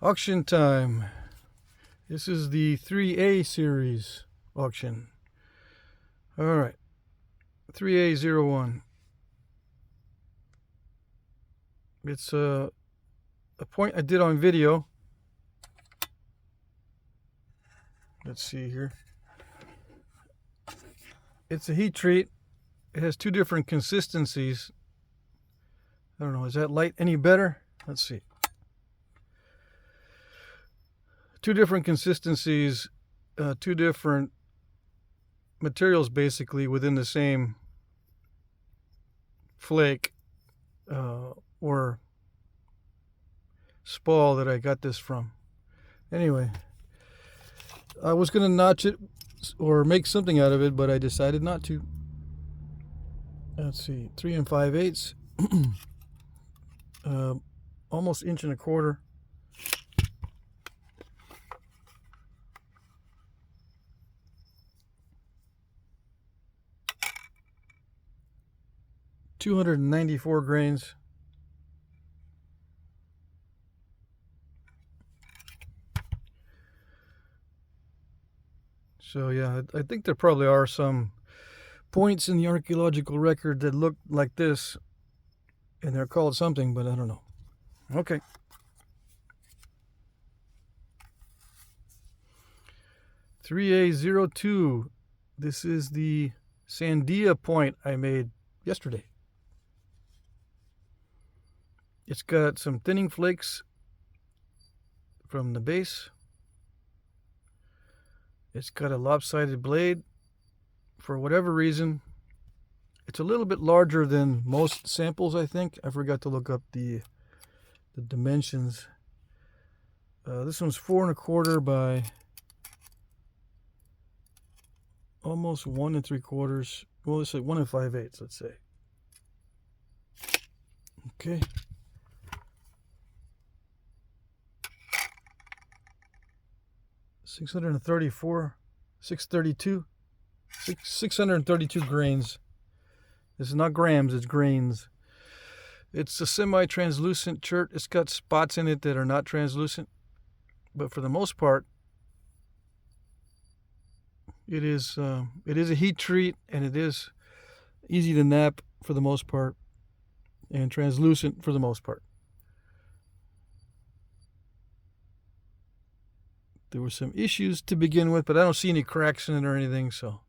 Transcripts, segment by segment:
Auction time. This is the 3A series auction. Alright. 3A01. It's a point I did on video. Let's see here. It's a heat treat. It has two different consistencies. I don't know, is that light any better? Let's see. Two different consistencies, two different materials basically within the same flake or spall that I got this from. Anyway, I was going to notch it or make something out of it, but I decided not to. Let's see, 3 5/8, almost 1.25 inches. $294 grains. So yeah, I think there probably are some points in the archaeological record that look like this, and they're called something, but I don't know. Okay. $3A02. This is the Sandia point I made yesterday. It's got some thinning flakes from the base. It's got a lopsided blade. For whatever reason, it's a little bit larger than most samples, I think. I forgot to look up the dimensions. This one's 4 1/4 by almost 1 3/4. Well, let's say 1 5/8, let's say. Okay. $632 grains. This is not grams, it's grains. It's a semi-translucent chert. It's got spots in it that are not translucent, but for the most part, it is a heat treat, and it is easy to knap for the most part, and translucent for the most part. There were some issues to begin with, but I don't see any cracks in it or anything. So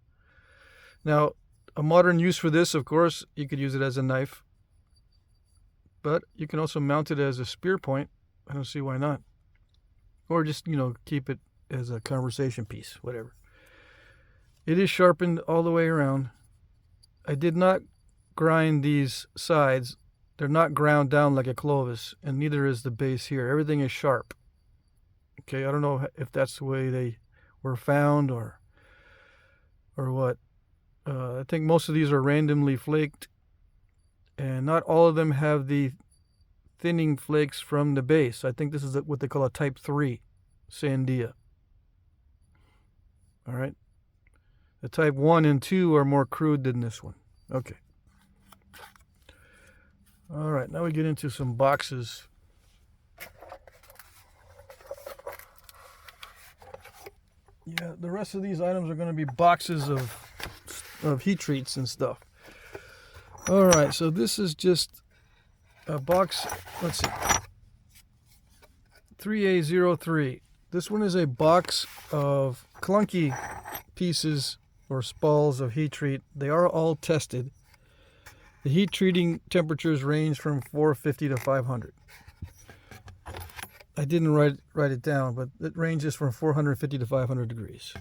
now, a modern use for this, of course, you could use it as a knife, but you can also mount it as a spear point. I don't see why not. Or just, keep it as a conversation piece, whatever. It is sharpened all the way around. I did not grind these sides. They're not ground down like a Clovis, and neither is the base here. Everything is sharp. Okay, I don't know if that's the way they were found or what. I think most of these are randomly flaked, and not all of them have the thinning flakes from the base. I think this is what they call a type 3 Sandia. All right. The type 1 and 2 are more crude than this one. Okay. All right, now we get into some boxes. Yeah, the rest of these items are going to be boxes of heat treats and stuff. All right, so this is just a box. Let's see. 3A03. This one is a box of clunky pieces or spalls of heat treat. They are all tested. The heat treating temperatures range from 450 to 500. I didn't write it down, but it ranges from 450 to 500 degrees.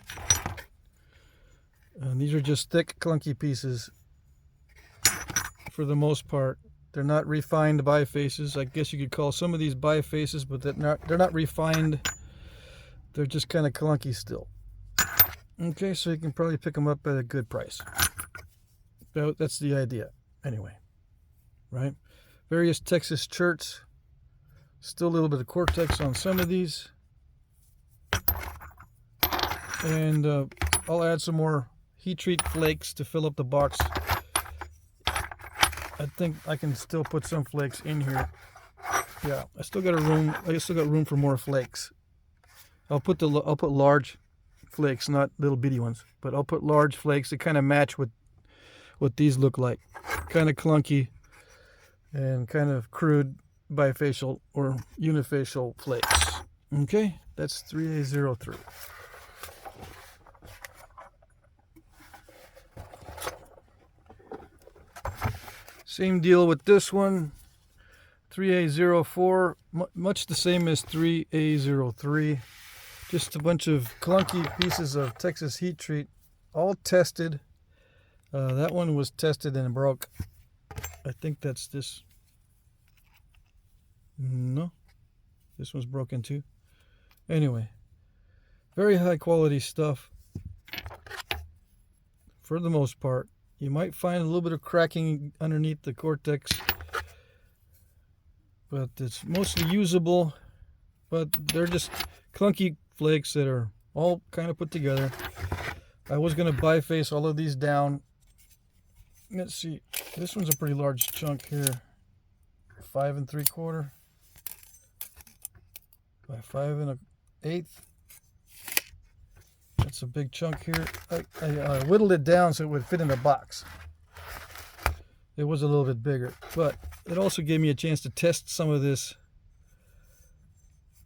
And these are just thick, clunky pieces for the most part. They're not refined bifaces. I guess you could call some of these bifaces, but they're not refined. They're just kind of clunky still. Okay, so you can probably pick them up at a good price. So that's the idea. Anyway, right? Various Texas cherts. Still a little bit of cortex on some of these. And I'll add some more heat treat flakes to fill up the box. I think I can still put some flakes in here. Yeah, I still got room for more flakes. I'll put large flakes, not little bitty ones, but I'll put large flakes that kind of match what these look like. Kind of clunky and kind of crude bifacial or unifacial flakes. Okay, that's 3A03. Same deal with this one, 3A04, much the same as 3A03. Just a bunch of clunky pieces of Texas heat treat, all tested. That one was tested and broke. I think that's this. No, this one's broken too. Anyway, very high quality stuff for the most part. You might find a little bit of cracking underneath the cortex, but it's mostly usable. But they're just clunky flakes that are all kind of put together. I was going to biface all of these down. Let's see, this one's a pretty large chunk here, 5 3/4 by 5 1/8. That's a big chunk here. I whittled it down so it would fit in a box. It was a little bit bigger, but it also gave me a chance to test some of this.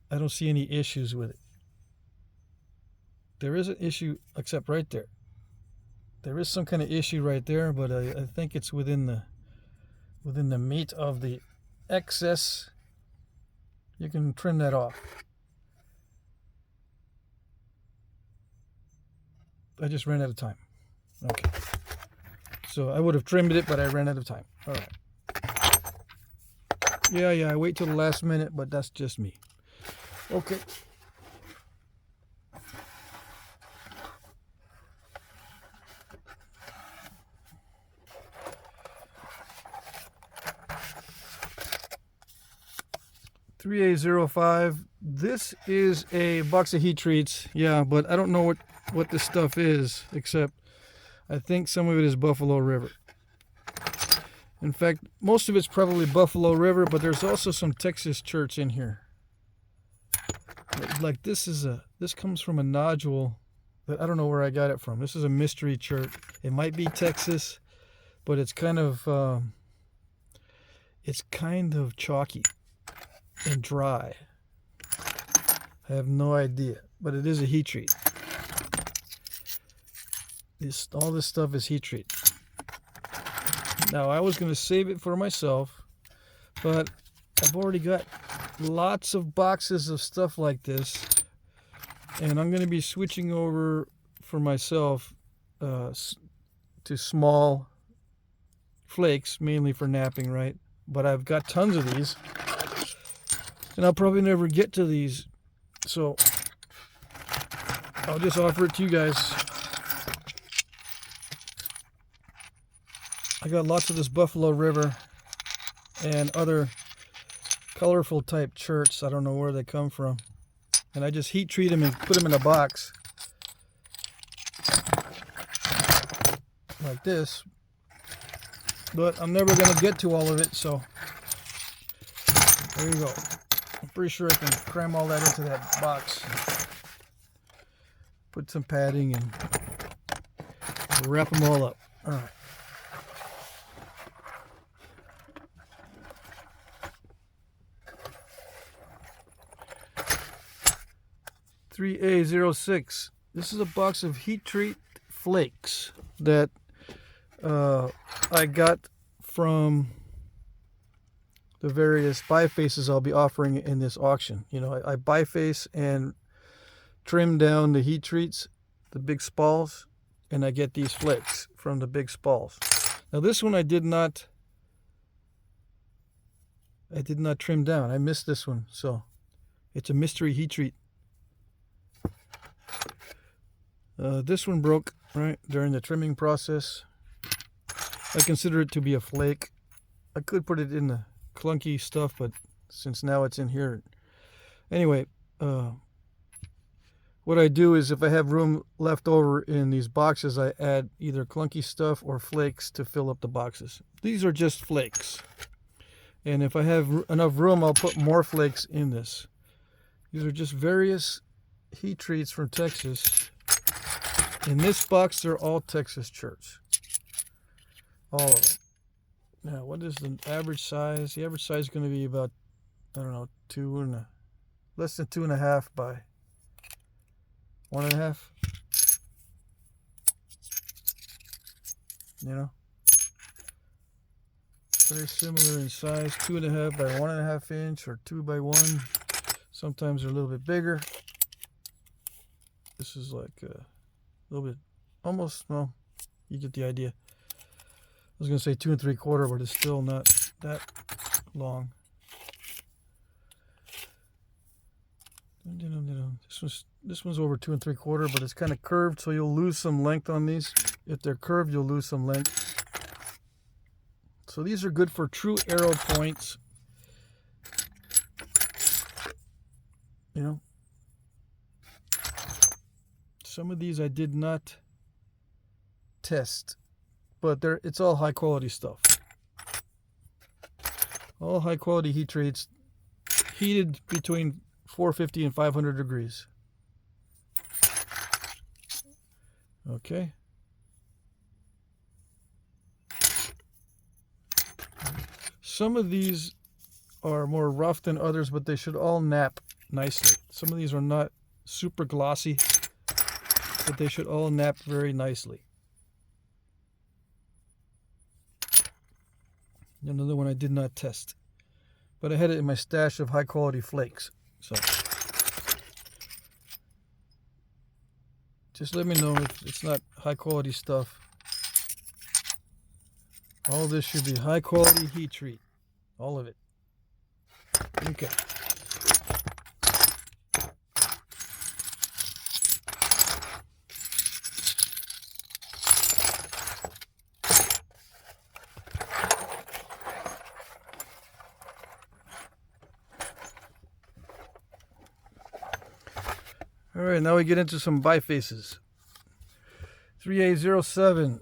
I don't see any issues with it. There is an issue, except right there. There is some kind of issue right there, but I think it's within the meat of the excess. You can trim that off. I just ran out of time. Okay. So I would have trimmed it, but I ran out of time. All right. Yeah, I wait till the last minute, but that's just me. Okay. (3A05). This is a box of heat treats. Yeah, but I don't know what this stuff is, except I think some of it is Buffalo River. In fact, most of it's probably Buffalo River, but there's also some Texas church in here. Like this comes from a nodule that I don't know where I got it from. This is a mystery church. It might be Texas, but it's kind of chalky and dry. I have no idea, but it is a heat treat. All this stuff is heat treat. Now I was going to save it for myself, but I've already got lots of boxes of stuff like this, and I'm going to be switching over for myself to small flakes, mainly for napping, right? But I've got tons of these, and I'll probably never get to these, so I'll just offer it to you guys. I got lots of this Buffalo River and other colorful type church. I don't know where they come from, and I just heat treat them and put them in a box like this, but I'm never going to get to all of it, so there you go. I'm pretty sure I can cram all that into that box, put some padding, and wrap them all up. All right. (3A06). This is a box of heat treat flakes that I got from the various bifaces I'll be offering in this auction. You know, I biface and trim down the heat treats, the big spalls, and I get these flakes from the big spalls. Now this one I did not trim down. I missed this one, so it's a mystery heat treat. This one broke right during the trimming process. I consider it to be a flake. I could put it in the clunky stuff, but since now it's in here. Anyway, what I do is if I have room left over in these boxes, I add either clunky stuff or flakes to fill up the boxes. These are just flakes. And if I have enough room, I'll put more flakes in this. These are just various heat treats from Texas. In this box, they're all Texas church. All of them. Now, what is the average size? The average size is going to be about, I don't know, less than 2.5 by 1.5. You know, very similar in size, 2.5 by 1.5 inch or 2 by 1. Sometimes they're a little bit bigger. This is like a little bit, almost, well, you get the idea. I was going to say 2 3/4, but it's still not that long. This one's over 2 3/4, but it's kind of curved, so you'll lose some length on these. If they're curved, you'll lose some length. So these are good for true arrow points. You know, some of these I did not test, but it's all high quality stuff. All high quality heat treats, heated between 450 and 500 degrees. Okay. Some of these are more rough than others, but they should all nap nicely. Some of these are not super glossy, but they should all nap very nicely. Another one I did not test, but I had it in my stash of high quality flakes. So just let me know if it's not high quality stuff. All this should be high quality heat treat. All of it. Okay. All right, now we get into some bifaces. 3807.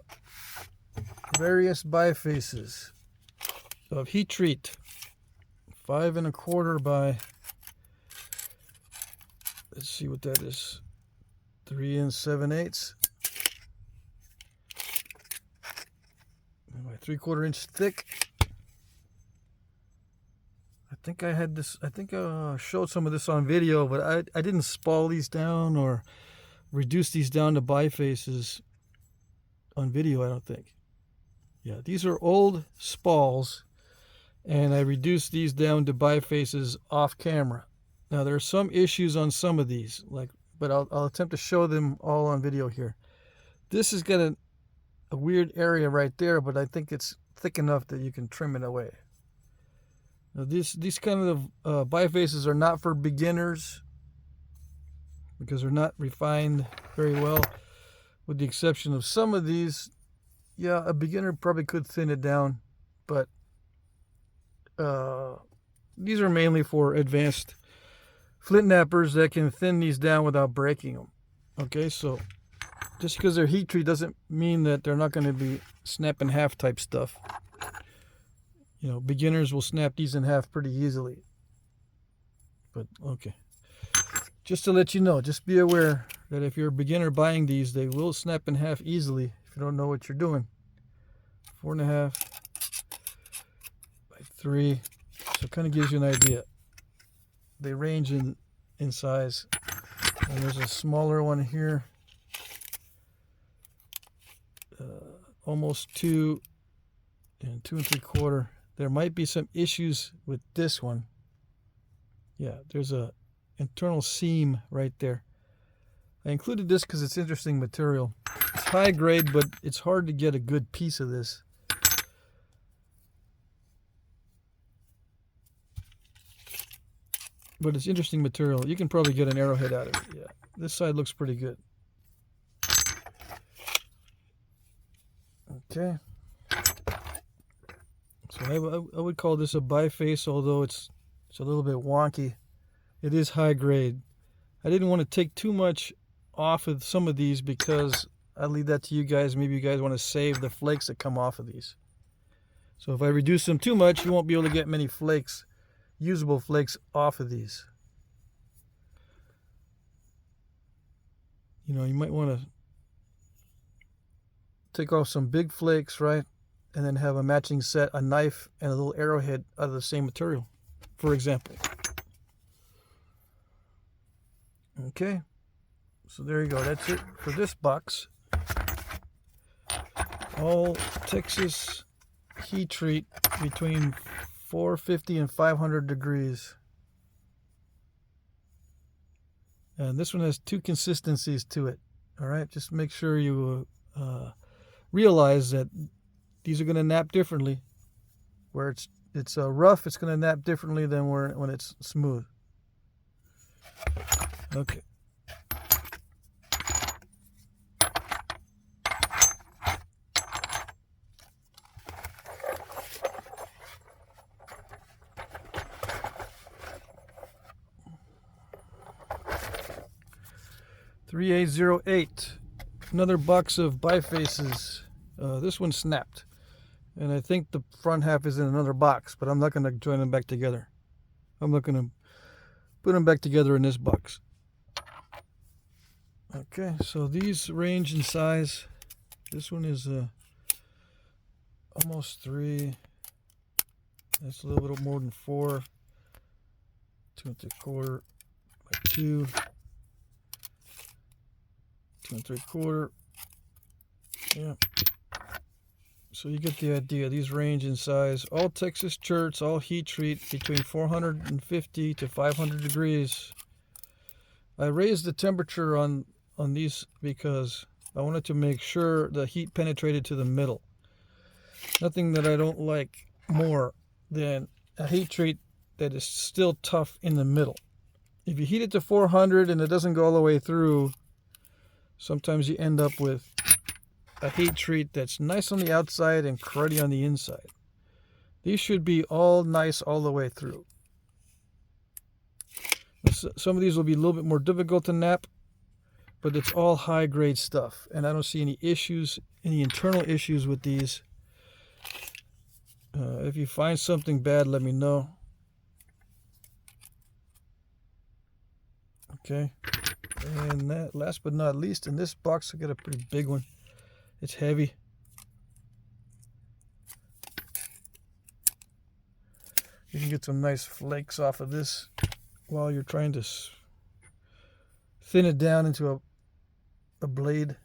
Various bifaces of heat treat. 5 1/4 by, let's see what that is, 3 7/8. By 3/4 inch thick. I think I had this, I think I showed some of this on video, but I didn't spall these down or reduce these down to bifaces on video, I don't think. Yeah, these are old spalls, and I reduced these down to bifaces off camera. Now there are some issues on some of these, but I'll attempt to show them all on video here. This has got a weird area right there, but I think it's thick enough that you can trim it away. Now these kind of bifaces are not for beginners because they're not refined very well, with the exception of some of these. Yeah, a beginner probably could thin it down, but these are mainly for advanced flint knappers that can thin these down without breaking them. Okay, so just because they're heat treat doesn't mean that they're not going to be snap in half type stuff. You know, beginners will snap these in half pretty easily. But okay, just to let you know, just be aware that if you're a beginner buying these, they will snap in half easily if you don't know what you're doing. 4 1/2 by 3, so it kind of gives you an idea. They range in size, and there's a smaller one here, almost 2 and 2 3/4. There might be some issues with this one. Yeah, there's a internal seam right there. I included this because it's interesting material. It's high grade, but it's hard to get a good piece of this. But it's interesting material. You can probably get an arrowhead out of it. Yeah, this side looks pretty good. Okay. So I would call this a biface, although it's a little bit wonky. It is high grade. I didn't want to take too much off of some of these because I leave that to you guys. Maybe you guys want to save the flakes that come off of these. So if I reduce them too much, you won't be able to get many flakes, usable flakes off of these. You know, you might want to take off some big flakes, right? And then have a matching set, a knife and a little arrowhead out of the same material, for example. Okay, so there you go. That's it for this box. All Texas heat treat between 450 and 500 degrees. And this one has two consistencies to it. All right, just make sure you realize that these are going to nap differently. Where it's rough, it's going to nap differently than when it's smooth. Okay. $3,808. Another box of bifaces. This one snapped. And I think the front half is in another box, but I'm not going to join them back together. I'm not going to put them back together in this box. Okay, so these range in size. This one is almost 3. That's a little bit more than 4. 2 3/4 by 2. 2 3/4. Yeah. So you get the idea. These range in size. All Texas church, all heat treat between 450 to 500 degrees. I raised the temperature on these because I wanted to make sure the heat penetrated to the middle. Nothing that I don't like more than a heat treat that is still tough in the middle. If you heat it to 400 and it doesn't go all the way through, sometimes you end up with a heat treat that's nice on the outside and cruddy on the inside. These should be all nice all the way through. Some of these will be a little bit more difficult to nap, but it's all high grade stuff, and I don't see any issues, any internal issues with these. If you find something bad, let me know. Okay, and that, last but not least, in this box I got a pretty big one. It's heavy. You can get some nice flakes off of this while you're trying to thin it down into a blade.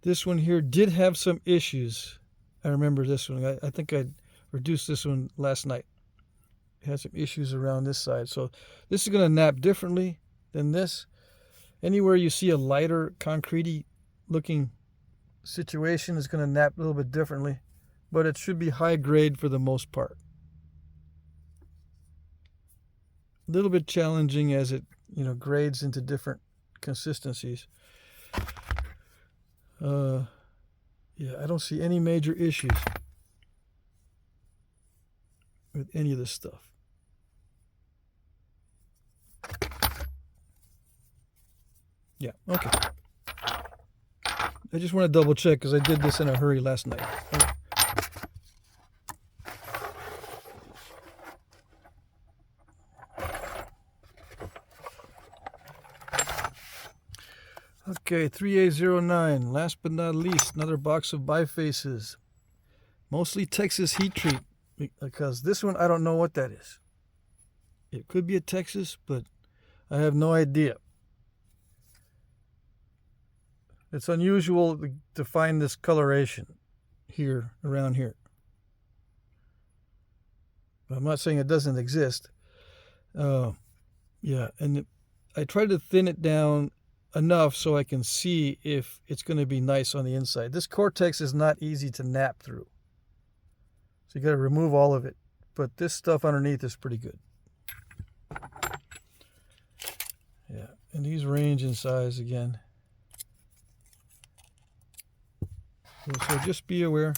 This one here did have some issues. I remember this one. I think I reduced this one last night. It had some issues around this side. So this is going to nap differently than this. Anywhere you see a lighter, concrete-y looking situation is going to nap a little bit differently, but it should be high grade for the most part. A little bit challenging as it, you know, grades into different consistencies. Yeah, I don't see any major issues with any of this stuff. Yeah, okay. I just want to double check because I did this in a hurry last night. Okay, 3809. Last but not least, another box of bifaces. Mostly Texas heat treat, because this one I don't know what that is. It could be a Texas, but I have no idea. It's unusual to find this coloration here, around here. I'm not saying it doesn't exist. Yeah, and I try to thin it down enough so I can see if it's going to be nice on the inside. This Cortex is not easy to nap through, so you got to remove all of it, but this stuff underneath is pretty good. Yeah, and these range in size again. So just be aware,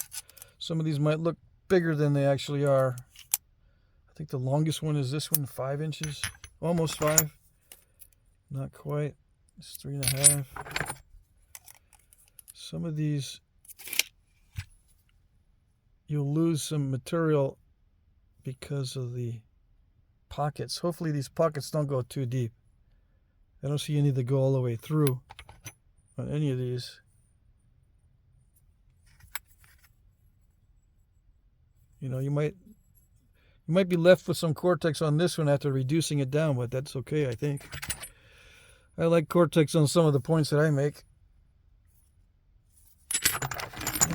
some of these might look bigger than they actually are. I think the longest one is this one, 5 inches, almost 5, not quite. It's 3.5. Some of these you'll lose some material because of the pockets. Hopefully these pockets don't go too deep. I don't see any that go all the way through on any of these. You know, you might be left with some Cortex on this one after reducing it down, but that's okay, I think. I like Cortex on some of the points that I make.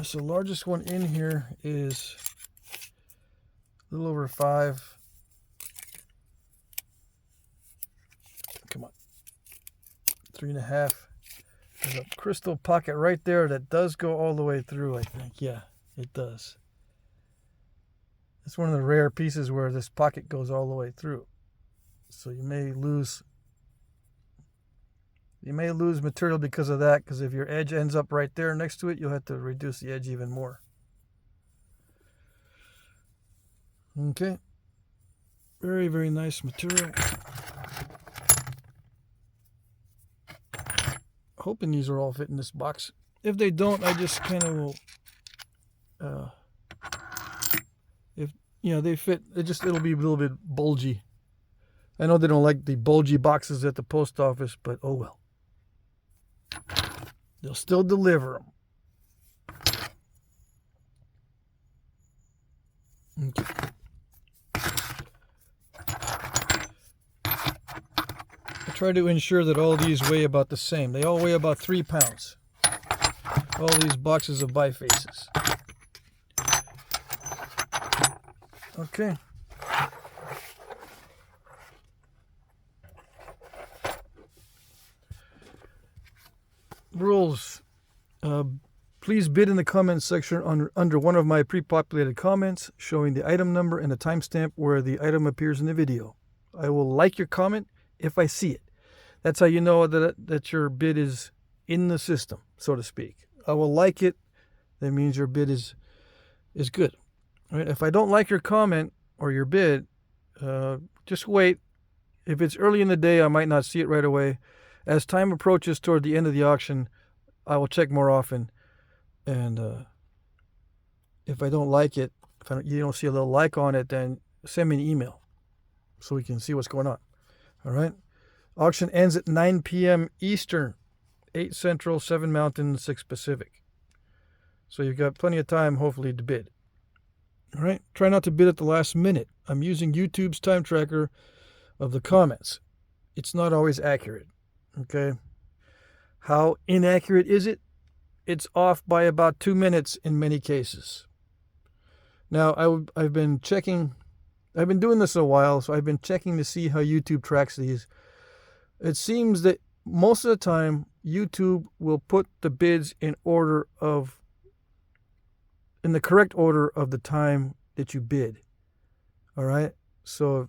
So the largest one in here is a little over 5. Come on. 3.5. There's a crystal pocket right there that does go all the way through, I think. Yeah, it does. It's one of the rare pieces where this pocket goes all the way through. So you may lose material because of that, because if your edge ends up right there next to it, you'll have to reduce the edge even more. Okay. Very, very nice material. Hoping these are all fit in this box. If they don't, I just kind of will, if, you know, they fit, it'll be a little bit bulgy. I know they don't like the bulgy boxes at the post office, but oh well. They'll still deliver them. Okay. I try to ensure that all these weigh about the same. They all weigh about 3 pounds. All these boxes of bifaces. Okay. Rules. Please bid in the comments section under one of my pre-populated comments showing the item number and the timestamp where the item appears in the video. I will like your comment if I see it. That's how you know that your bid is in the system, so to speak. I will like it. That means your bid is good. All right? If I don't like your comment or your bid, just wait. If it's early in the day, I might not see it right away. As time approaches toward the end of the auction, I will check more often. And if I don't like it, you don't see a little like on it, then send me an email so we can see what's going on. All right? Auction ends at 9 p.m. Eastern, 8 Central, 7 Mountain, 6 Pacific. So you've got plenty of time, hopefully, to bid. All right? Try not to bid at the last minute. I'm using YouTube's time tracker of the comments. It's not always accurate. Okay? How inaccurate is it? It's off by about 2 minutes in many cases. Now, I've been checking. I've been doing this a while, so I've been checking to see how YouTube tracks these. It seems that most of the time, YouTube will put the bids in the correct order of the time that you bid. All right? So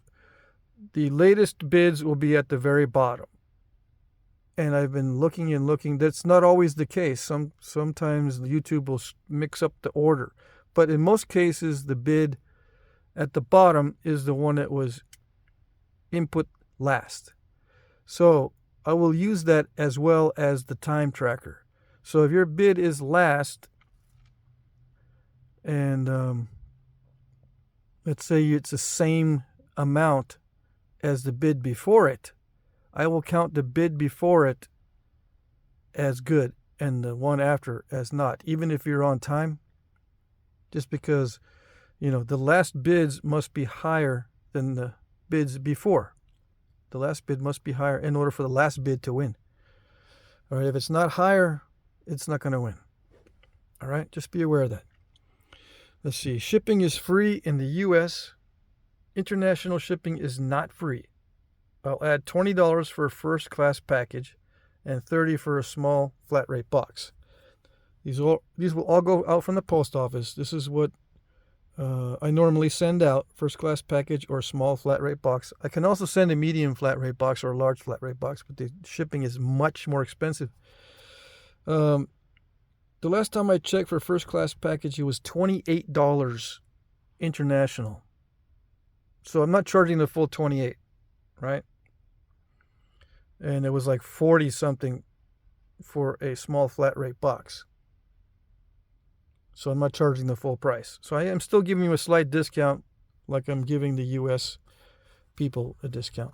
the latest bids will be at the very bottom. And I've been looking and looking. That's not always the case. Sometimes YouTube will mix up the order. But in most cases, the bid at the bottom is the one that was input last. So I will use that as well as the time tracker. So if your bid is last, and let's say it's the same amount as the bid before it, I will count the bid before it as good and the one after as not, even if you're on time, just because, you know, the last bids must be higher than the bids before. The last bid must be higher in order for the last bid to win. All right, if it's not higher, it's not going to win. All right, just be aware of that. Let's see, shipping is free in the U.S. International shipping is not free. I'll add $20 for a first class package and $30 for a small flat rate box. These will all go out from the post office. This is what I normally send out, first class package or small flat rate box. I can also send a medium flat rate box or a large flat rate box, but the shipping is much more expensive. The last time I checked for first class package, it was $28 international. So I'm not charging the full $28, right? And it was like 40 something for a small flat rate box. So I'm not charging the full price. So I am still giving you a slight discount, like I'm giving the US people a discount.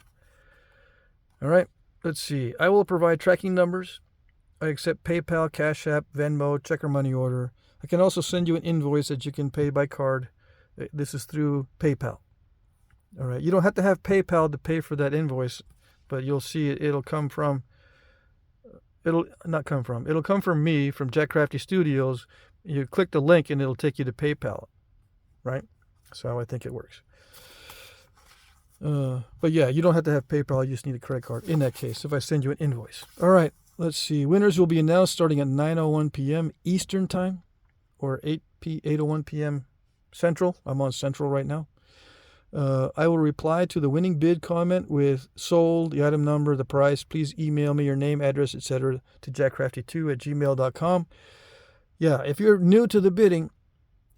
All right, let's see. I will provide tracking numbers. I accept PayPal, Cash App, Venmo, check or money order. I can also send you an invoice that you can pay by card. This is through PayPal. All right, you don't have to have PayPal to pay for that invoice, but you'll see it'll come from, it'll come from me, from Jack Crafty Studios. You click the link and it'll take you to PayPal, right? That's how I think it works. But yeah, you don't have to have PayPal. You just need a credit card in that case if I send you an invoice. All right, let's see. Winners will be announced starting at 9:01 p.m. Eastern Time or 8:01 p.m. Central. I'm on Central right now. I will reply to the winning bid comment with sold, the item number, the price. Please email me your name, address, etc. to jackcrafty2@gmail.com. Yeah, if you're new to the bidding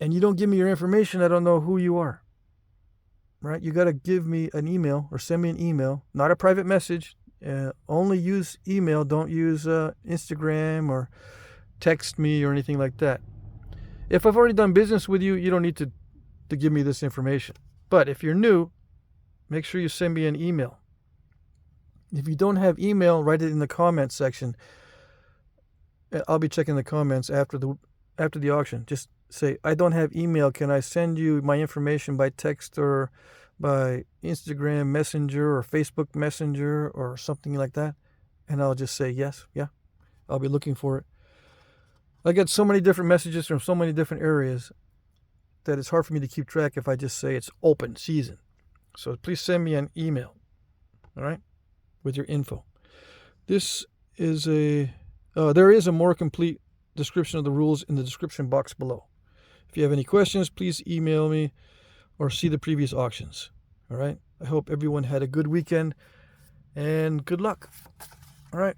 and you don't give me your information, I don't know who you are. Right? You got to give me an email or send me an email, not a private message. Only use email. Don't use Instagram or text me or anything like that. If I've already done business with you, you don't need to give me this information. But if you're new, make sure you send me an email. If you don't have email, write it in the comments section. I'll be checking the comments after the auction. Just say, I don't have email. Can I send you my information by text or by Instagram Messenger or Facebook Messenger or something like that? And I'll just say yes. Yeah, I'll be looking for it. I get so many different messages from so many different areas that it's hard for me to keep track if I just say it's open season. So please send me an email, all right, with your info. This is there is a more complete description of the rules in the description box below. If you have any questions, please email me or see the previous auctions. All right. I hope everyone had a good weekend and good luck. All right.